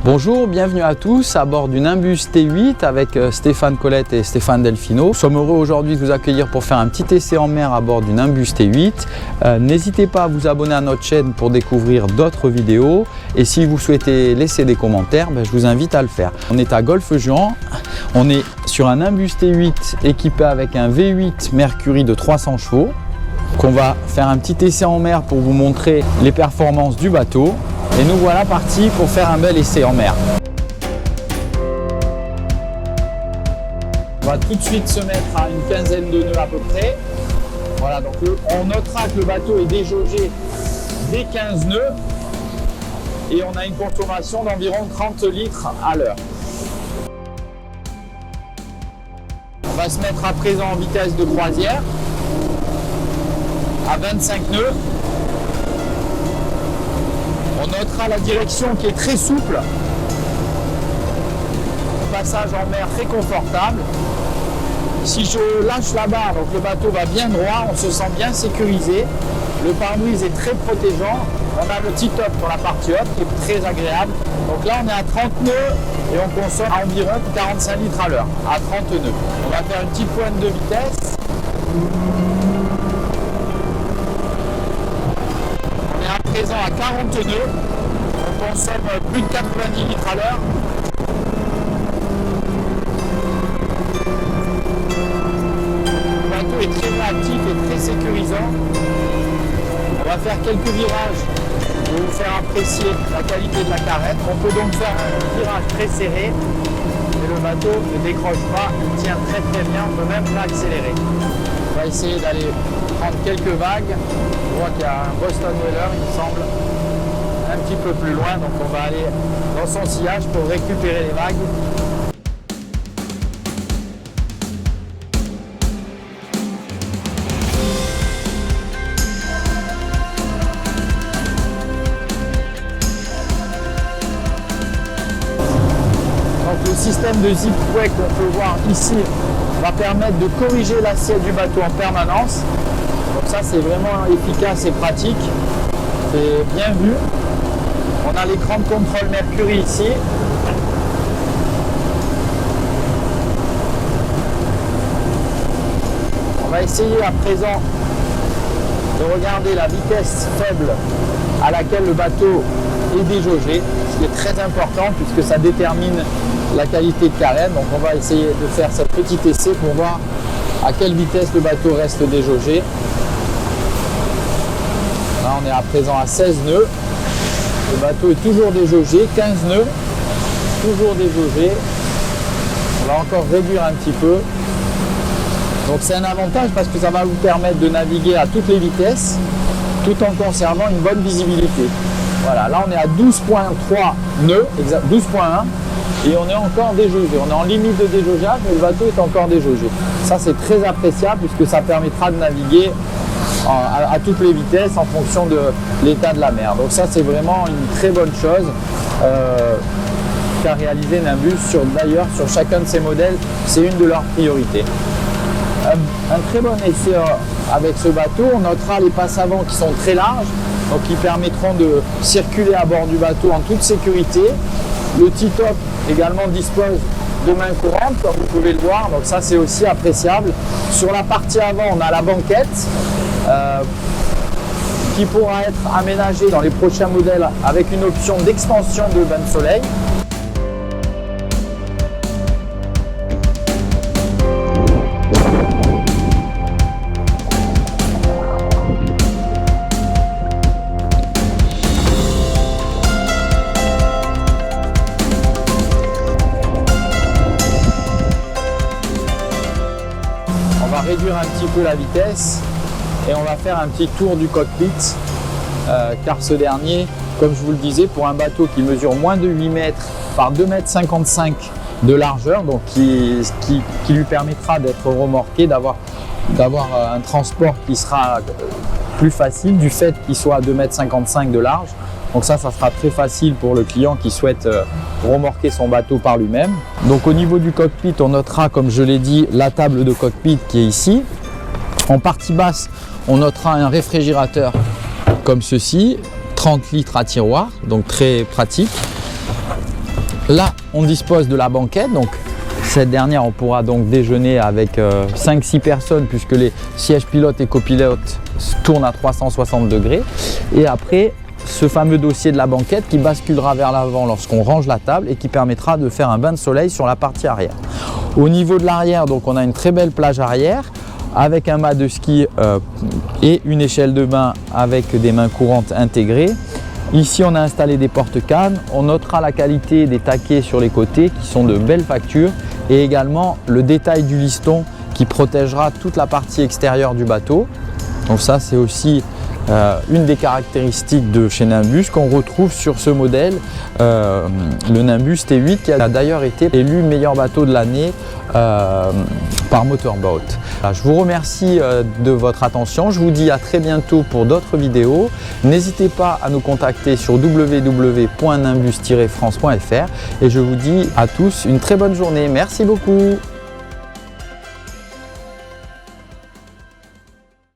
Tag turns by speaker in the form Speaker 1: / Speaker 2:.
Speaker 1: Bonjour, bienvenue à tous à bord du Nimbus T8 avec Stéphane Colette et Stéphane Delfino. Nous sommes heureux aujourd'hui de vous accueillir pour faire un petit essai en mer à bord du Nimbus T8. N'hésitez pas à vous abonner à notre chaîne pour découvrir d'autres vidéos et si vous souhaitez laisser des commentaires, je vous invite à le faire. On est à Golfe-Juan, on est sur un Nimbus T8 équipé avec un V8 Mercury de 300 chevaux. On va faire un petit essai en mer pour vous montrer les performances du bateau. Et nous voilà partis pour faire un bel essai en mer. On va tout de suite se mettre à une quinzaine de nœuds à peu près. Voilà, donc on notera que le bateau est déjaugé dès 15 nœuds et on a une consommation d'environ 30 litres à l'heure. On va se mettre à présent en vitesse de croisière à 25 nœuds. On notera la direction qui est très souple, passage en mer très confortable. Si je lâche la barre, donc le bateau va bien droit, on se sent bien sécurisé. Le pare-brise est très protégeant. On a le petit top pour la partie haute qui est très agréable. Donc là on est à 30 nœuds et on consomme environ 45 litres à l'heure, à 30 nœuds. On va faire une petite pointe de vitesse. Présent à 40 nœuds, on consomme plus de 90 litres à l'heure. Le bateau est très réactif et très sécurisant. On va faire quelques virages pour vous faire apprécier la qualité de la carène. On peut donc faire un virage très serré et le bateau ne décroche pas, il tient très bien, on peut même l'accélérer. On va essayer d'aller prendre quelques vagues. On voit qu'il y a un Boston Whaler, il me semble, un petit peu plus loin. Donc on va aller dans son sillage pour récupérer les vagues. Donc le système de zip-way qu'on peut voir ici va permettre de corriger l'assiette du bateau en permanence. Donc ça c'est vraiment efficace et pratique, c'est bien vu. On a l'écran de contrôle Mercury ici. On va essayer à présent de regarder la vitesse faible à laquelle le bateau est déjaugé, ce qui est très important puisque ça détermine la qualité de carène. Donc on va essayer de faire ce petit essai pour voir à quelle vitesse le bateau reste déjaugé. Là on est à présent à 16 nœuds. Le bateau est toujours déjaugé, 15 nœuds, toujours déjaugé. On va encore réduire un petit peu. Donc c'est un avantage parce que ça va vous permettre de naviguer à toutes les vitesses tout en conservant une bonne visibilité. Voilà, là on est à 12.3 nœuds, 12.1 et on est encore déjaugé. On est en limite de déjaugeage mais le bateau est encore déjaugé. Ça c'est très appréciable puisque ça permettra de naviguer à toutes les vitesses en fonction de l'état de la mer. Donc ça c'est vraiment une très bonne chose qu'a réalisé Nimbus. D'ailleurs sur chacun de ces modèles, c'est une de leurs priorités. Un très bon essai avec ce bateau. On notera les passes avant qui sont très larges, donc qui permettront de circuler à bord du bateau en toute sécurité. Le T-top également dispose de mains courantes, comme vous pouvez le voir, donc ça c'est aussi appréciable. Sur la partie avant, on a la banquette qui pourra être aménagée dans les prochains modèles avec une option d'extension de bain de soleil. On va réduire un petit peu la vitesse et on va faire un petit tour du cockpit car ce dernier, comme je vous le disais, pour un bateau qui mesure moins de 8 mètres par 2,55 m de largeur, donc qui lui permettra d'être remorqué, d'avoir un transport qui sera plus facile du fait qu'il soit à 2,55 m de large. Donc ça sera très facile pour le client qui souhaite remorquer son bateau par lui-même. Donc au niveau du cockpit, on notera, comme je l'ai dit, la table de cockpit qui est ici. En partie basse, on notera un réfrigérateur comme ceci, 30 litres à tiroir, donc très pratique. Là, on dispose de la banquette. Donc, cette dernière, on pourra donc déjeuner avec 5-6 personnes puisque les sièges pilote et copilote tournent à 360 degrés. Et après, ce fameux dossier de la banquette qui basculera vers l'avant lorsqu'on range la table et qui permettra de faire un bain de soleil sur la partie arrière. Au niveau de l'arrière, donc on a une très belle plage arrière avec un mât de ski et une échelle de bain avec des mains courantes intégrées. Ici, on a installé des porte-cannes. On notera la qualité des taquets sur les côtés qui sont de belles factures et également le détail du liston qui protégera toute la partie extérieure du bateau. Donc ça, c'est aussi une des caractéristiques de chez Nimbus qu'on retrouve sur ce modèle, le Nimbus T8 qui a d'ailleurs été élu meilleur bateau de l'année par Motorboat. Je vous remercie de votre attention, je vous dis à très bientôt pour d'autres vidéos. N'hésitez pas à nous contacter sur www.nimbus-france.fr et je vous dis à tous une très bonne journée. Merci beaucoup.